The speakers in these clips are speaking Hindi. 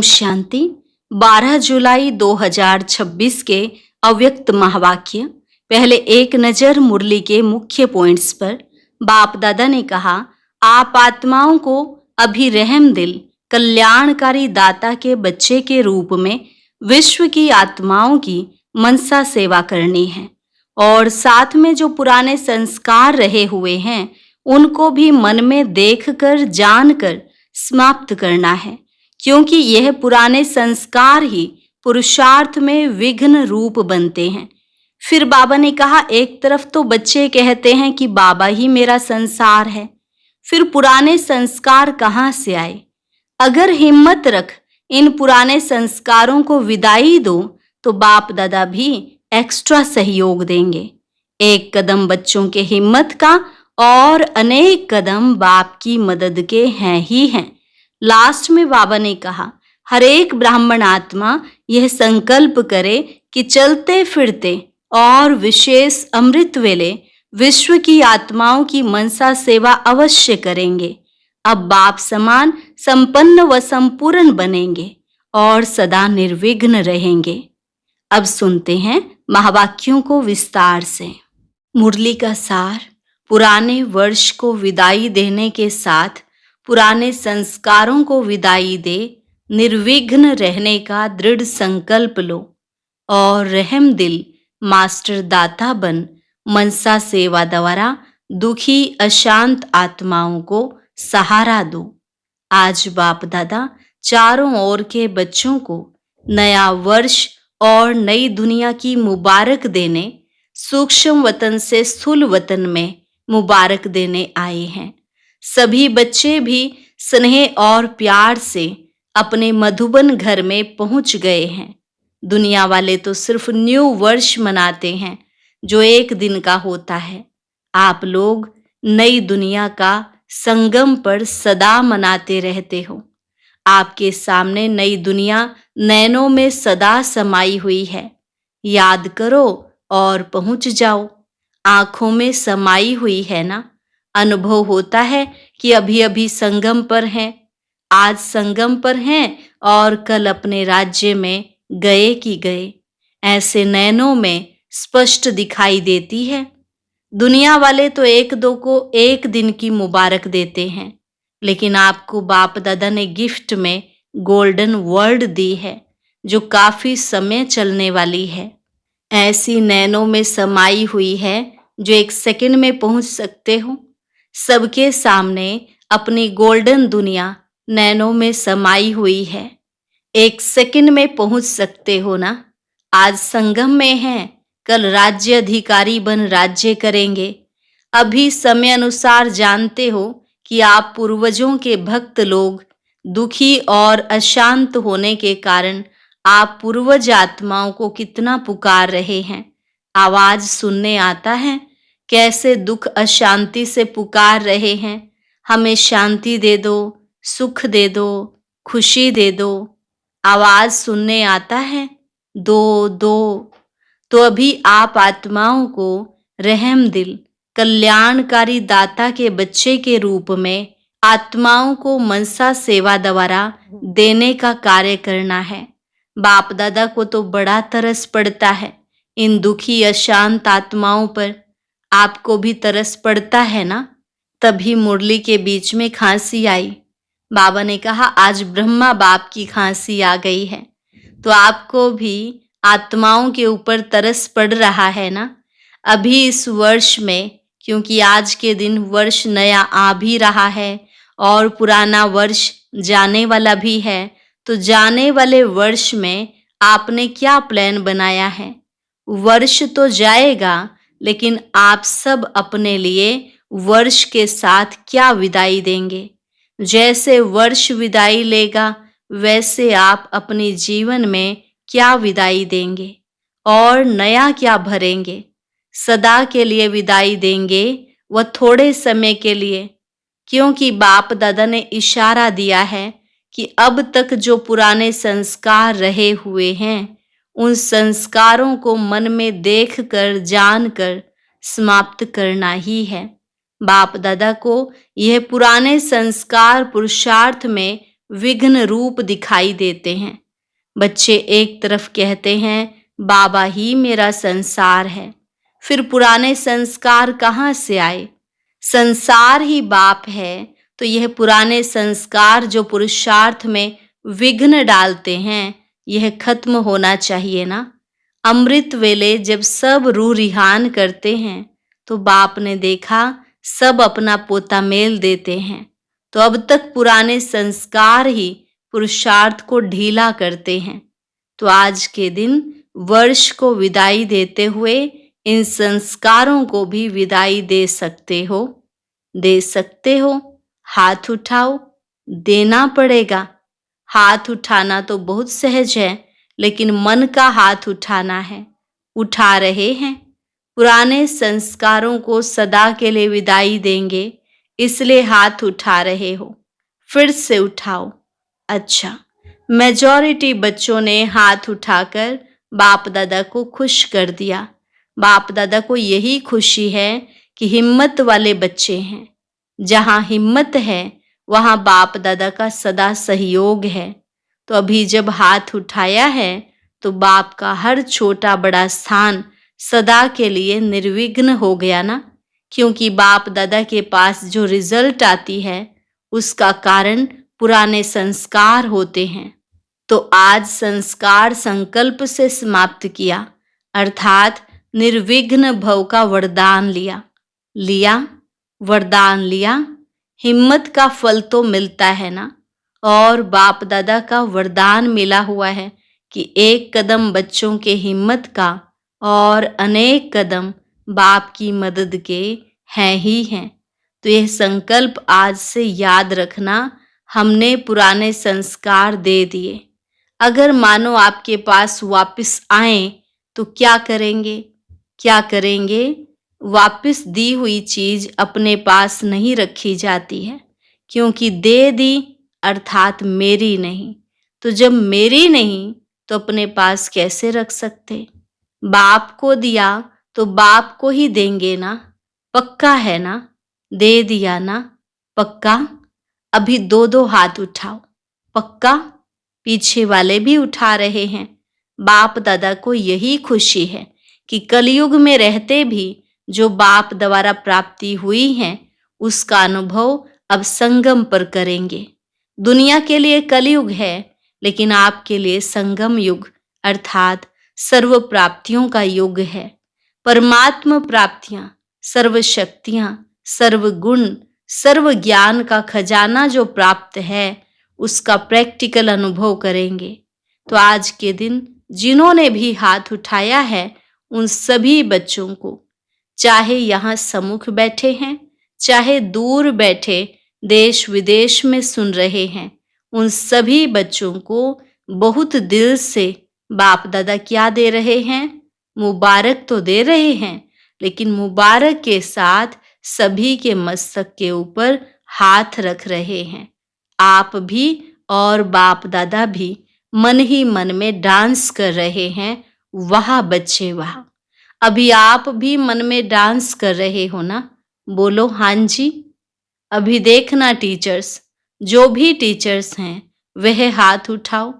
ओम शांति। 12 जुलाई 2026 के अव्यक्त महावाक्य। पहले एक नजर मुरली के मुख्य पॉइंट्स पर। बाप दादा ने कहा, आप आत्माओं को अभी रहम दिल कल्याणकारी दाता के बच्चे के रूप में विश्व की आत्माओं की मनसा सेवा करनी है और साथ में जो पुराने संस्कार रहे हुए हैं उनको भी मन में देखकर जानकर समाप्त करना है, क्योंकि यह पुराने संस्कार ही पुरुषार्थ में विघ्न रूप बनते हैं। फिर बाबा ने कहा, एक तरफ तो बच्चे कहते हैं कि बाबा ही मेरा संसार है, फिर पुराने संस्कार कहाँ से आए? अगर हिम्मत रख इन पुराने संस्कारों को विदाई दो तो बाप दादा भी एक्स्ट्रा सहयोग देंगे। एक कदम बच्चों के हिम्मत का और अनेक कदम बाप की मदद के हैं ही हैं। लास्ट में बाबा ने कहा, हर एक ब्राह्मण आत्मा यह संकल्प करे कि चलते फिरते और विशेष अमृत वेले विश्व की आत्माओं की मनसा सेवा अवश्य करेंगे। अब बाप समान संपन्न व संपूर्ण बनेंगे और सदा निर्विघ्न रहेंगे। अब सुनते हैं महावाक्यों को विस्तार से। मुरली का सार। पुराने वर्ष को विदाई देने के साथ पुराने संस्कारों को विदाई दे निर्विघ्न रहने का दृढ़ संकल्प लो और रहम दिल मास्टर दाता बन मनसा सेवा द्वारा दुखी अशांत आत्माओं को सहारा दो। आज बाप दादा चारों ओर के बच्चों को नया वर्ष और नई दुनिया की मुबारक देने सूक्ष्म वतन से स्थूल वतन में मुबारक देने आए हैं। सभी बच्चे भी स्नेह और प्यार से अपने मधुबन घर में पहुंच गए हैं। दुनिया वाले तो सिर्फ न्यू वर्ष मनाते हैं जो एक दिन का होता है। आप लोग नई दुनिया का संगम पर सदा मनाते रहते हो। आपके सामने नई दुनिया नैनों में सदा समाई हुई है। याद करो और पहुंच जाओ। आंखों में समाई हुई है ना। अनुभव होता है कि अभी अभी संगम पर हैं, आज संगम पर हैं और कल अपने राज्य में गए कि गए। ऐसे नैनों में स्पष्ट दिखाई देती है। दुनिया वाले तो एक दो को एक दिन की मुबारक देते हैं, लेकिन आपको बाप दादा ने गिफ्ट में गोल्डन वर्ल्ड दी है जो काफी समय चलने वाली है। ऐसी नैनों में समाई हुई है जो एक सेकंड में पहुंच सकते हो। सबके सामने अपनी गोल्डन दुनिया नैनों में समाई हुई है। एक सेकंड में पहुंच सकते हो ना। आज संगम में हैं, कल राज्य अधिकारी बन राज्य करेंगे। अभी समय अनुसार जानते हो कि आप पूर्वजों के भक्त लोग दुखी और अशांत होने के कारण आप पूर्वज आत्माओं को कितना पुकार रहे हैं। आवाज सुनने आता है कैसे दुख अशांति से पुकार रहे हैं। हमें शांति दे दो, सुख दे दो, खुशी दे दो। आवाज सुनने आता है दो दो। तो अभी आप आत्माओं को रहम दिल कल्याणकारी दाता के बच्चे के रूप में आत्माओं को मनसा सेवा द्वारा देने का कार्य करना है। बाप दादा को तो बड़ा तरस पड़ता है इन दुखी अशांत आत्माओं पर। आपको भी तरस पड़ता है ना। तभी मुरली के बीच में खांसी आई। बाबा ने कहा, आज ब्रह्मा बाप की खांसी आ गई है, तो आपको भी आत्माओं के ऊपर तरस पड़ रहा है ना। अभी इस वर्ष में, क्योंकि आज के दिन वर्ष नया आ भी रहा है और पुराना वर्ष जाने वाला भी है, तो जाने वाले वर्ष में आपने क्या प्लान बनाया है? वर्ष तो जाएगा, लेकिन आप सब अपने लिए वर्ष के साथ क्या विदाई देंगे? जैसे वर्ष विदाई लेगा वैसे आप अपने जीवन में क्या विदाई देंगे और नया क्या भरेंगे? सदा के लिए विदाई देंगे व थोड़े समय के लिए? क्योंकि बाप दादा ने इशारा दिया है कि अब तक जो पुराने संस्कार रहे हुए हैं उन संस्कारों को मन में देखकर जानकर समाप्त करना ही है। बाप दादा को यह पुराने संस्कार पुरुषार्थ में विघ्न रूप दिखाई देते हैं। बच्चे एक तरफ कहते हैं बाबा ही मेरा संसार है, फिर पुराने संस्कार कहाँ से आए? संसार ही बाप है, तो यह पुराने संस्कार जो पुरुषार्थ में विघ्न डालते हैं, यह खत्म होना चाहिए ना। अमृत वेले जब सब रूह रिहान करते हैं तो बाप ने देखा सब अपना पोता मेल देते हैं, तो अब तक पुराने संस्कार ही पुरुषार्थ को ढीला करते हैं। तो आज के दिन वर्ष को विदाई देते हुए इन संस्कारों को भी विदाई दे सकते हो। दे सकते हो? हाथ उठाओ। देना पड़ेगा। हाथ उठाना तो बहुत सहज है, लेकिन मन का हाथ उठाना है। उठा रहे हैं। पुराने संस्कारों को सदा के लिए विदाई देंगे, इसलिए हाथ उठा रहे हो। फिर से उठाओ। अच्छा, मेजॉरिटी बच्चों ने हाथ उठाकर बाप दादा को खुश कर दिया। बाप दादा को यही खुशी है कि हिम्मत वाले बच्चे हैं। जहाँ हिम्मत है वहाँ बाप दादा का सदा सहयोग है। तो अभी जब हाथ उठाया है तो बाप का हर छोटा बड़ा स्थान सदा के लिए निर्विघ्न हो गया ना। क्योंकि बाप दादा के पास जो रिजल्ट आती है उसका कारण पुराने संस्कार होते हैं। तो आज संस्कार संकल्प से समाप्त किया, अर्थात निर्विघ्न भव का वरदान लिया। वरदान लिया। हिम्मत का फल तो मिलता है ना। और बाप दादा का वरदान मिला हुआ है कि एक कदम बच्चों के हिम्मत का और अनेक कदम बाप की मदद के हैं ही हैं। तो यह संकल्प आज से याद रखना, हमने पुराने संस्कार दे दिए। अगर मानो आपके पास वापस आए तो क्या करेंगे? क्या करेंगे? वापस दी हुई चीज अपने पास नहीं रखी जाती है, क्योंकि दे दी अर्थात मेरी नहीं। तो जब मेरी नहीं तो अपने पास कैसे रख सकते? बाप को दिया तो बाप को ही देंगे ना। पक्का है ना? दे दिया ना? पक्का? अभी दो दो हाथ उठाओ। पक्का? पीछे वाले भी उठा रहे हैं। बाप दादा को यही खुशी है कि कलयुग में रहते भी जो बाप द्वारा प्राप्ति हुई है उसका अनुभव अब संगम पर करेंगे। दुनिया के लिए कलयुग है, लेकिन आपके लिए संगम युग अर्थात सर्व प्राप्तियों का युग है। परमात्मा प्राप्तियां, सर्व शक्तियां, सर्व गुण, सर्व ज्ञान का खजाना जो प्राप्त है उसका प्रैक्टिकल अनुभव करेंगे। तो आज के दिन जिन्होंने भी हाथ उठाया है उन सभी बच्चों को, चाहे यहाँ सम्मुख बैठे हैं चाहे दूर बैठे देश विदेश में सुन रहे हैं, उन सभी बच्चों को बहुत दिल से बाप दादा क्या दे रहे हैं? मुबारक तो दे रहे हैं, लेकिन मुबारक के साथ सभी के मस्तक के ऊपर हाथ रख रहे हैं। आप भी और बाप दादा भी मन ही मन में डांस कर रहे हैं। वाह बच्चे वाह! अभी आप भी मन में डांस कर रहे हो ना? बोलो हाँ जी। अभी देखना टीचर्स, जो भी टीचर्स हैं वह हाथ उठाओ।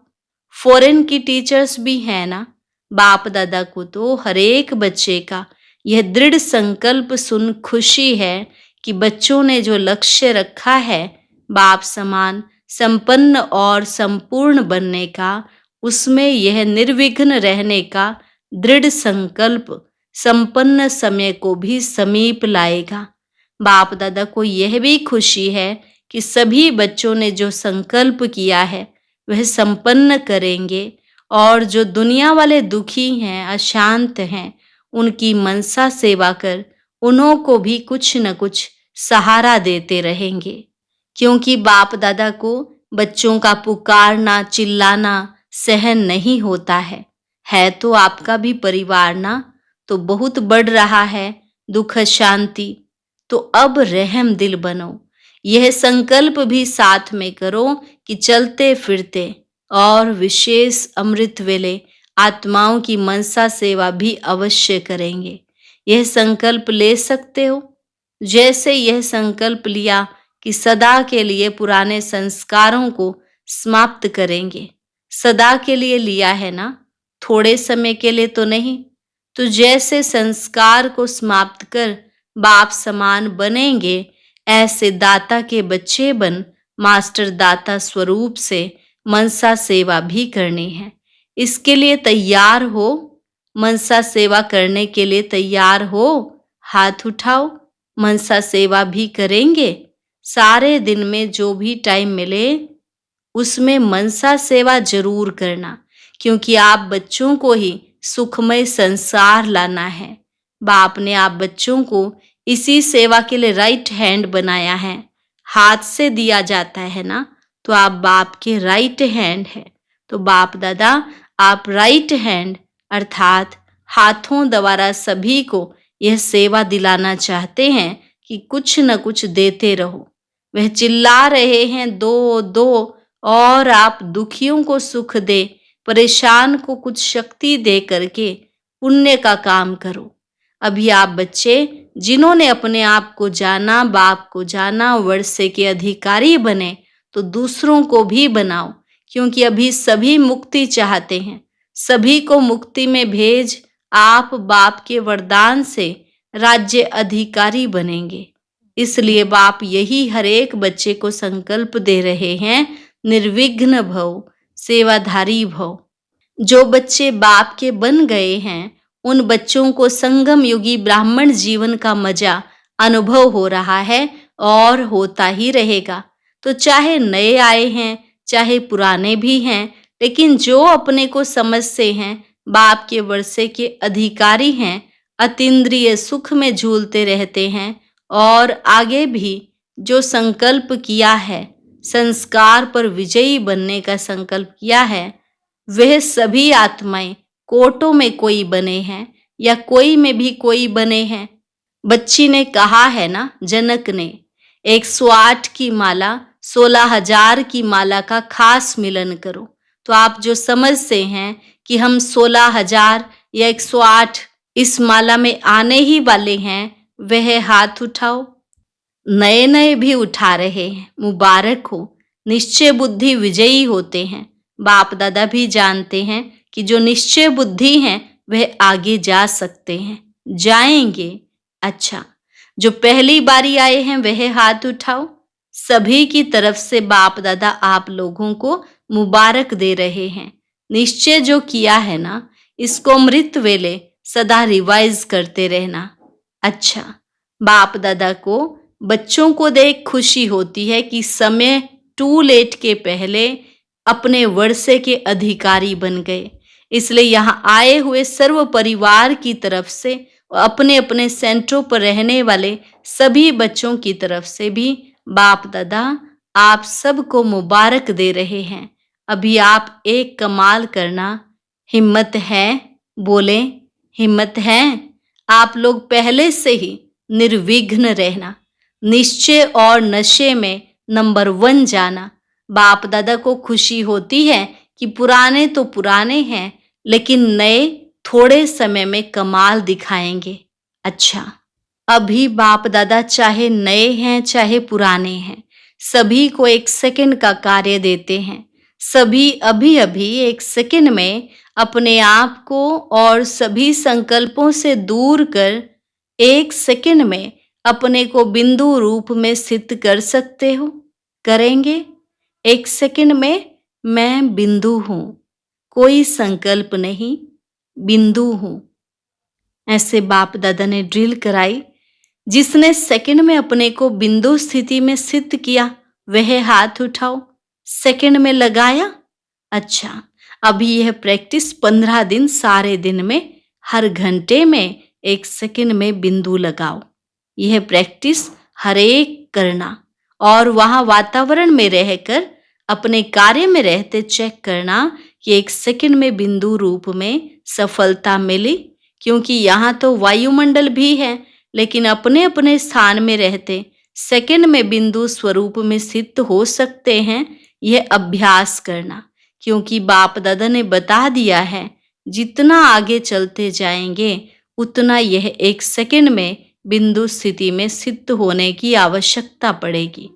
फॉरेन की टीचर्स भी हैं ना। बाप दादा को तो हर एक बच्चे का यह दृढ़ संकल्प सुन खुशी है कि बच्चों ने जो लक्ष्य रखा है बाप समान संपन्न और संपूर्ण बनने का, उसमें यह निर्विघ्न रहने का दृढ़ संकल्प संपन्न समय को भी समीप लाएगा। बाप दादा को यह भी खुशी है कि सभी बच्चों ने जो संकल्प किया है वह संपन्न करेंगे, और जो दुनिया वाले दुखी हैं, अशांत हैं, उनकी मनसा सेवा कर उन्हों को भी कुछ न कुछ सहारा देते रहेंगे। क्योंकि बाप दादा को बच्चों का पुकारना चिल्लाना सहन नहीं होता है तो आपका भी परिवार ना तो बहुत बढ़ रहा है दुख शांति। तो अब रहम दिल बनो। यह संकल्प भी साथ में करो कि चलते फिरते और विशेष अमृत वेले आत्माओं की मनसा सेवा भी अवश्य करेंगे। यह संकल्प ले सकते हो। जैसे यह संकल्प लिया कि सदा के लिए पुराने संस्कारों को समाप्त करेंगे। सदा के लिए लिया है ना, थोड़े समय के लिए तो नहीं। तो जैसे संस्कार को समाप्त कर बाप समान बनेंगे, ऐसे दाता के बच्चे बन मास्टर दाता स्वरूप से मनसा सेवा भी करनी है। इसके लिए तैयार हो? मनसा सेवा करने के लिए तैयार हो? हाथ उठाओ। मनसा सेवा भी करेंगे। सारे दिन में जो भी टाइम मिले उसमें मनसा सेवा जरूर करना, क्योंकि आप बच्चों को ही सुखमय संसार लाना है। बाप ने आप बच्चों को इसी सेवा के लिए राइट हैंड बनाया है। हाथ से दिया जाता है ना, तो आप बाप के राइट हैंड है। तो बाप दादा आप राइट हैंड अर्थात हाथों द्वारा सभी को यह सेवा दिलाना चाहते हैं कि कुछ न कुछ देते रहो। वह चिल्ला रहे हैं दो दो, और आप दुखियों को सुख दे, परेशान को कुछ शक्ति दे करके पुण्य का काम करो। अभी आप बच्चे जिन्होंने अपने आप को जाना, बाप को जाना, वर्षे के अधिकारी बने, तो दूसरों को भी बनाओ, क्योंकि अभी सभी मुक्ति चाहते हैं। सभी को मुक्ति में भेज आप बाप के वरदान से राज्य अधिकारी बनेंगे। इसलिए बाप यही हर एक बच्चे को संकल्प दे रहे हैं, निर्विघ्न भव, सेवाधारी भव। जो बच्चे बाप के बन गए हैं उन बच्चों को संगम युगी ब्राह्मण जीवन का मजा अनुभव हो रहा है और होता ही रहेगा। तो चाहे नए आए हैं, चाहे पुराने भी हैं, लेकिन जो अपने को समझते हैं बाप के वर्षे के अधिकारी हैं, अतीन्द्रिय सुख में झूलते रहते हैं, और आगे भी जो संकल्प किया है, संस्कार पर विजयी बनने का संकल्प किया है, वह सभी आत्माएं कोटों में कोई बने हैं या कोई में भी कोई बने हैं। बच्ची ने कहा है ना, जनक ने 108 की माला 16,000 की माला का खास मिलन करो। तो आप जो समझते हैं कि हम 16,000 या 108 इस माला में आने ही वाले हैं, वह हाथ उठाओ। नए नए भी उठा रहे हैं, मुबारक हो। निश्चय बुद्धि विजयी होते हैं। बाप दादा भी जानते हैं कि जो निश्चय बुद्धि हैं वह आगे जा सकते हैं, जाएंगे। अच्छा, जो पहली बारी आए हैं वह हाथ उठाओ। सभी की तरफ से बाप दादा आप लोगों को मुबारक दे रहे हैं। निश्चय जो किया है ना, इसको अमृत वेले सदा रिवाइज करते रहना। अच्छा, बाप दादा को बच्चों को देख खुशी होती है कि समय टू लेट के पहले अपने वर्षे के अधिकारी बन गए। इसलिए यहाँ आए हुए सर्व परिवार की तरफ से, अपने अपने सेंटरों पर रहने वाले सभी बच्चों की तरफ से भी बाप दादा आप सबको मुबारक दे रहे हैं। अभी आप एक कमाल करना। हिम्मत है? बोले हिम्मत है? आप लोग पहले से ही निर्विघ्न रहना, निश्चय और नशे में नंबर 1 जाना। बाप दादा को खुशी होती है कि पुराने तो पुराने हैं, लेकिन नए थोड़े समय में कमाल दिखाएंगे। अच्छा, अभी बाप दादा चाहे नए हैं चाहे पुराने हैं, सभी को 1 सेकंड का कार्य देते हैं। सभी अभी अभी 1 सेकंड में अपने आप को और सभी संकल्पों से दूर कर 1 सेकंड में अपने को बिंदु रूप में स्थित कर सकते हो। करेंगे? 1 सेकंड में मैं बिंदु हूं, कोई संकल्प नहीं, बिंदु हूं। ऐसे बाप दादा ने ड्रिल कराई। जिसने सेकंड में अपने को बिंदु स्थिति में स्थित किया वह हाथ उठाओ। सेकंड में लगाया? अच्छा, अभी यह प्रैक्टिस 15 दिन सारे दिन में हर घंटे में 1 सेकंड में बिंदु लगाओ। यह प्रैक्टिस हर एक करना, और वहां वातावरण में रहकर अपने कार्य में रहते चेक करना कि 1 सेकंड में बिंदु रूप में सफलता मिली। क्योंकि यहाँ तो वायुमंडल भी है, लेकिन अपने अपने स्थान में रहते सेकंड में बिंदु स्वरूप में स्थित हो सकते हैं। यह अभ्यास करना, क्योंकि बाप दादा ने बता दिया है जितना आगे चलते जाएंगे उतना यह 1 सेकंड में बिंदु स्थिति में स्थित होने की आवश्यकता पड़ेगी।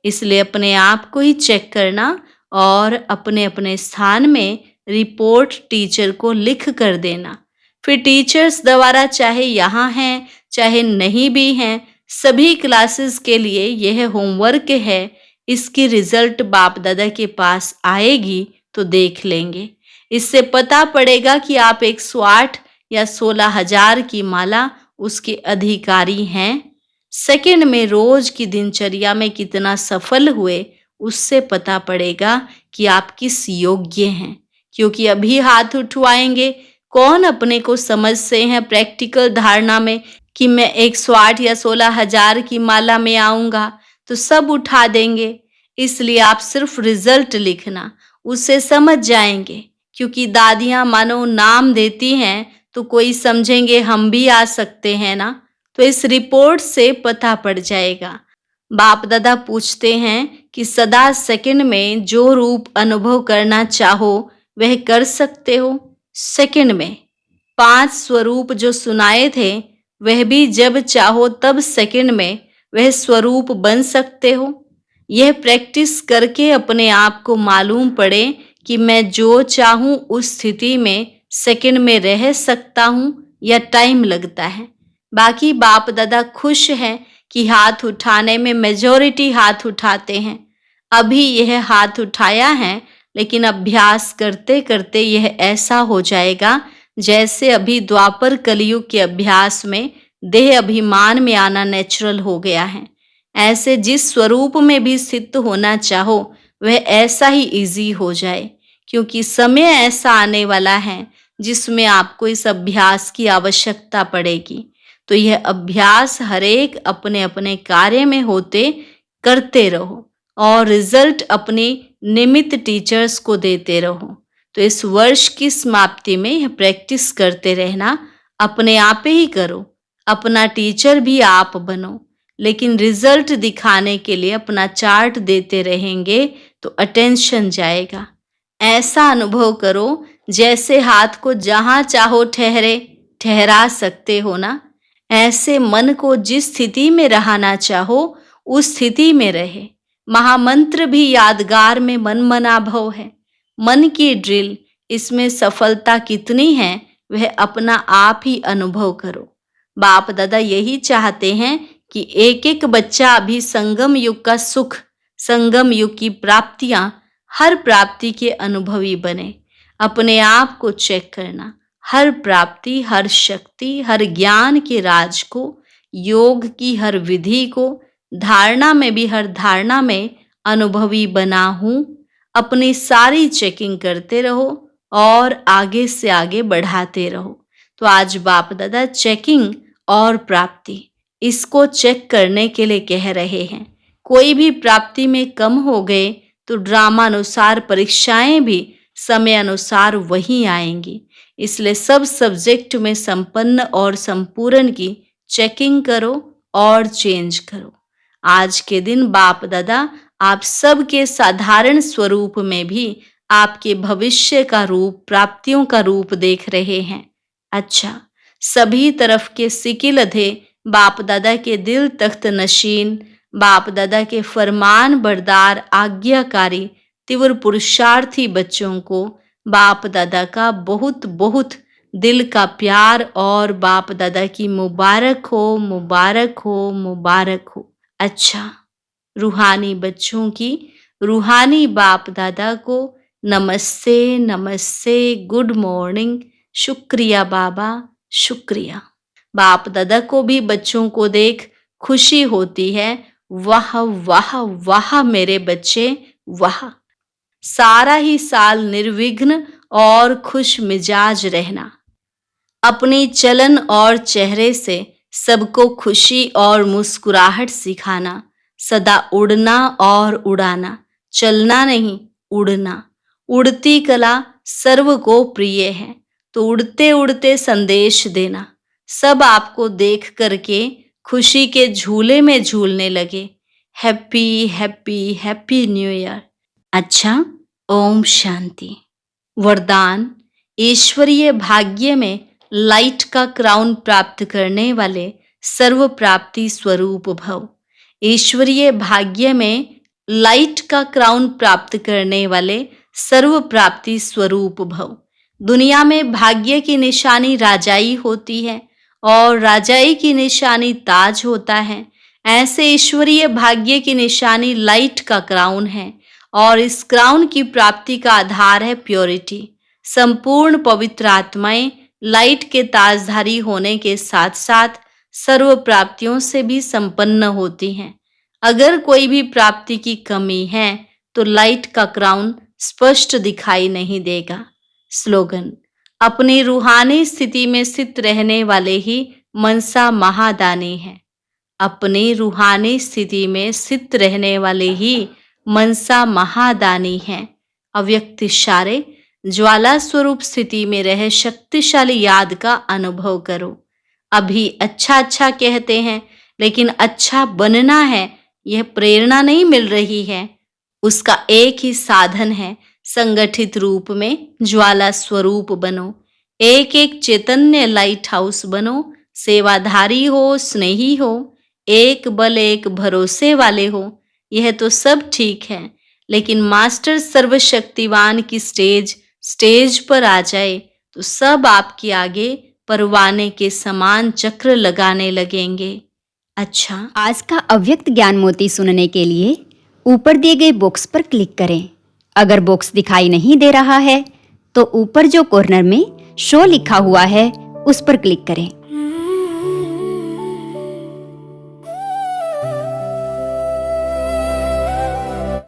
इसलिए अपने आप को ही चेक करना और अपने अपने स्थान में रिपोर्ट टीचर को लिख कर देना। फिर टीचर्स द्वारा चाहे यहाँ हैं चाहे नहीं भी हैं, सभी क्लासेस के लिए यह होमवर्क है। इसकी रिजल्ट बाप दादा के पास आएगी तो देख लेंगे। इससे पता पड़ेगा कि आप 108 या 16,000 की माला उसके अधिकारी हैं। सेकंड में रोज की दिनचर्या में कितना सफल हुए, उससे पता पड़ेगा कि आप किस योग्य हैं। क्योंकि अभी हाथ उठवाएंगे, कौन अपने को समझते हैं प्रैक्टिकल धारणा में कि मैं 108 या 16,000 की माला में आऊंगा, तो सब उठा देंगे। इसलिए आप सिर्फ रिजल्ट लिखना, उसे समझ जाएंगे। क्योंकि दादियां मानो नाम देती हैं तो कोई समझेंगे हम भी आ सकते हैं ना, तो इस रिपोर्ट से पता पड़ जाएगा। बाप दादा पूछते हैं कि सदा सेकंड में जो रूप अनुभव करना चाहो वह कर सकते हो। सेकंड में 5 स्वरूप जो सुनाए थे वह भी जब चाहो तब सेकंड में वह स्वरूप बन सकते हो। यह प्रैक्टिस करके अपने आप को मालूम पड़े कि मैं जो चाहूं उस स्थिति में सेकंड में रह सकता हूं या टाइम लगता है। बाकी बाप दादा खुश हैं कि हाथ उठाने में मेजॉरिटी हाथ उठाते हैं। अभी यह हाथ उठाया है, लेकिन अभ्यास करते करते यह ऐसा हो जाएगा जैसे अभी द्वापर कलयुग के अभ्यास में देह अभिमान में आना नेचुरल हो गया है। ऐसे जिस स्वरूप में भी स्थित होना चाहो वह ऐसा ही इजी हो जाए। क्योंकि समय ऐसा आने वाला है जिसमें आपको इस अभ्यास की आवश्यकता पड़ेगी। तो यह अभ्यास हरेक अपने अपने कार्य में होते करते रहो और रिजल्ट अपने निमित्त टीचर्स को देते रहो। तो इस वर्ष की समाप्ति में यह प्रैक्टिस करते रहना। अपने आप ही करो, अपना टीचर भी आप बनो, लेकिन रिजल्ट दिखाने के लिए अपना चार्ट देते रहेंगे तो अटेंशन जाएगा। ऐसा अनुभव करो जैसे हाथ को जहां चाहो ठहरा सकते हो ना। ऐसे मन को जिस स्थिति में रहना चाहो उस स्थिति में रहे। महामंत्र भी यादगार में मन मना भव है। मन की ड्रिल, इसमें सफलता कितनी है वह अपना आप ही अनुभव करो। बाप दादा यही चाहते हैं कि एक एक बच्चा अभी संगम युग का सुख, संगम युग की प्राप्तियां, हर प्राप्ति के अनुभवी बने। अपने आप को चेक करना, हर प्राप्ति, हर शक्ति, हर ज्ञान के राज को, योग की हर विधि को, धारणा में भी हर धारणा में अनुभवी बना हूं। अपनी सारी चेकिंग करते रहो और आगे से आगे बढ़ाते रहो। तो आज बाप दादा चेकिंग और प्राप्ति, इसको चेक करने के लिए कह रहे हैं। कोई भी प्राप्ति में कम हो गए तो ड्रामा अनुसार परीक्षाएं भी समय अनुसार वही आएंगी। इसलिए सब सब्जेक्ट में संपन्न और संपूर्ण की चेकिंग करो और चेंज करो। आज के दिन बाप दादा आप सबके साधारण स्वरूप में भी आपके भविष्य का रूप, प्राप्तियों का रूप देख रहे हैं। अच्छा, सभी तरफ के सिकिल थे बाप दादा के दिल तख्त नशीन, बाप दादा के फरमान बरदार आज्ञाकारी तीव्र पुरुषार्थी बच्चों को बाप दादा का बहुत बहुत दिल का प्यार और बाप दादा की मुबारक हो, मुबारक हो, मुबारक हो। अच्छा, रूहानी बच्चों की रूहानी बाप दादा को नमस्ते, नमस्ते, गुड मॉर्निंग, शुक्रिया बाबा, शुक्रिया। बाप दादा को भी बच्चों को देख खुशी होती है। वाह वाह वाह मेरे बच्चे, वाह। सारा ही साल निर्विघ्न और खुश मिजाज रहना, अपनी चलन और चेहरे से सबको खुशी और मुस्कुराहट सिखाना, सदा उड़ना और उड़ाना, चलना नहीं उड़ना। उड़ती कला सर्व को प्रिय है, तो उड़ते उड़ते संदेश देना। सब आपको देख करके खुशी के झूले में झूलने लगे। Happy happy happy new year. अच्छा, ओम शांति। वरदान, ईश्वरीय भाग्य में लाइट का क्राउन प्राप्त करने वाले सर्व प्राप्ति स्वरूप भव। ईश्वरीय भाग्य में लाइट का क्राउन प्राप्त करने वाले सर्व प्राप्ति स्वरूप भव। दुनिया में भाग्य की निशानी राजाई होती है और राजाई की निशानी ताज होता है। ऐसे ईश्वरीय भाग्य की निशानी लाइट का क्राउन है और इस क्राउन की प्राप्ति का आधार है प्योरिटी। संपूर्ण पवित्र आत्माएं लाइट के ताजधारी होने के साथ साथ सर्व प्राप्तियों से भी संपन्न होती हैं। अगर कोई भी प्राप्ति की कमी है तो लाइट का क्राउन स्पष्ट दिखाई नहीं देगा। स्लोगन: अपनी रूहानी स्थिति में स्थित रहने वाले ही मनसा महादानी हैं। अपनी रूहानी स्थिति में स्थित रहने वाले ही मनसा महादानी हैं। अव्यक्त इशारे: ज्वाला स्वरूप स्थिति में रह शक्तिशाली याद का अनुभव करो। अभी अच्छा अच्छा कहते हैं, लेकिन अच्छा बनना है, यह प्रेरणा नहीं मिल रही है। उसका एक ही साधन है, संगठित रूप में ज्वाला स्वरूप बनो। एक एक चैतन्य लाइट हाउस बनो। सेवाधारी हो, स्नेही हो, एक बल एक भरोसे वाले हो। यह तो सब ठीक है, लेकिन मास्टर सर्वशक्तिवान की स्टेज पर आ जाए तो सब आपके आगे परवाने के समान चक्र लगाने लगेंगे। अच्छा, आज का अव्यक्त ज्ञान मोती सुनने के लिए ऊपर दिए गए बॉक्स पर क्लिक करें। अगर बॉक्स दिखाई नहीं दे रहा है तो ऊपर जो कॉर्नर में शो लिखा हुआ है उस पर क्लिक करें।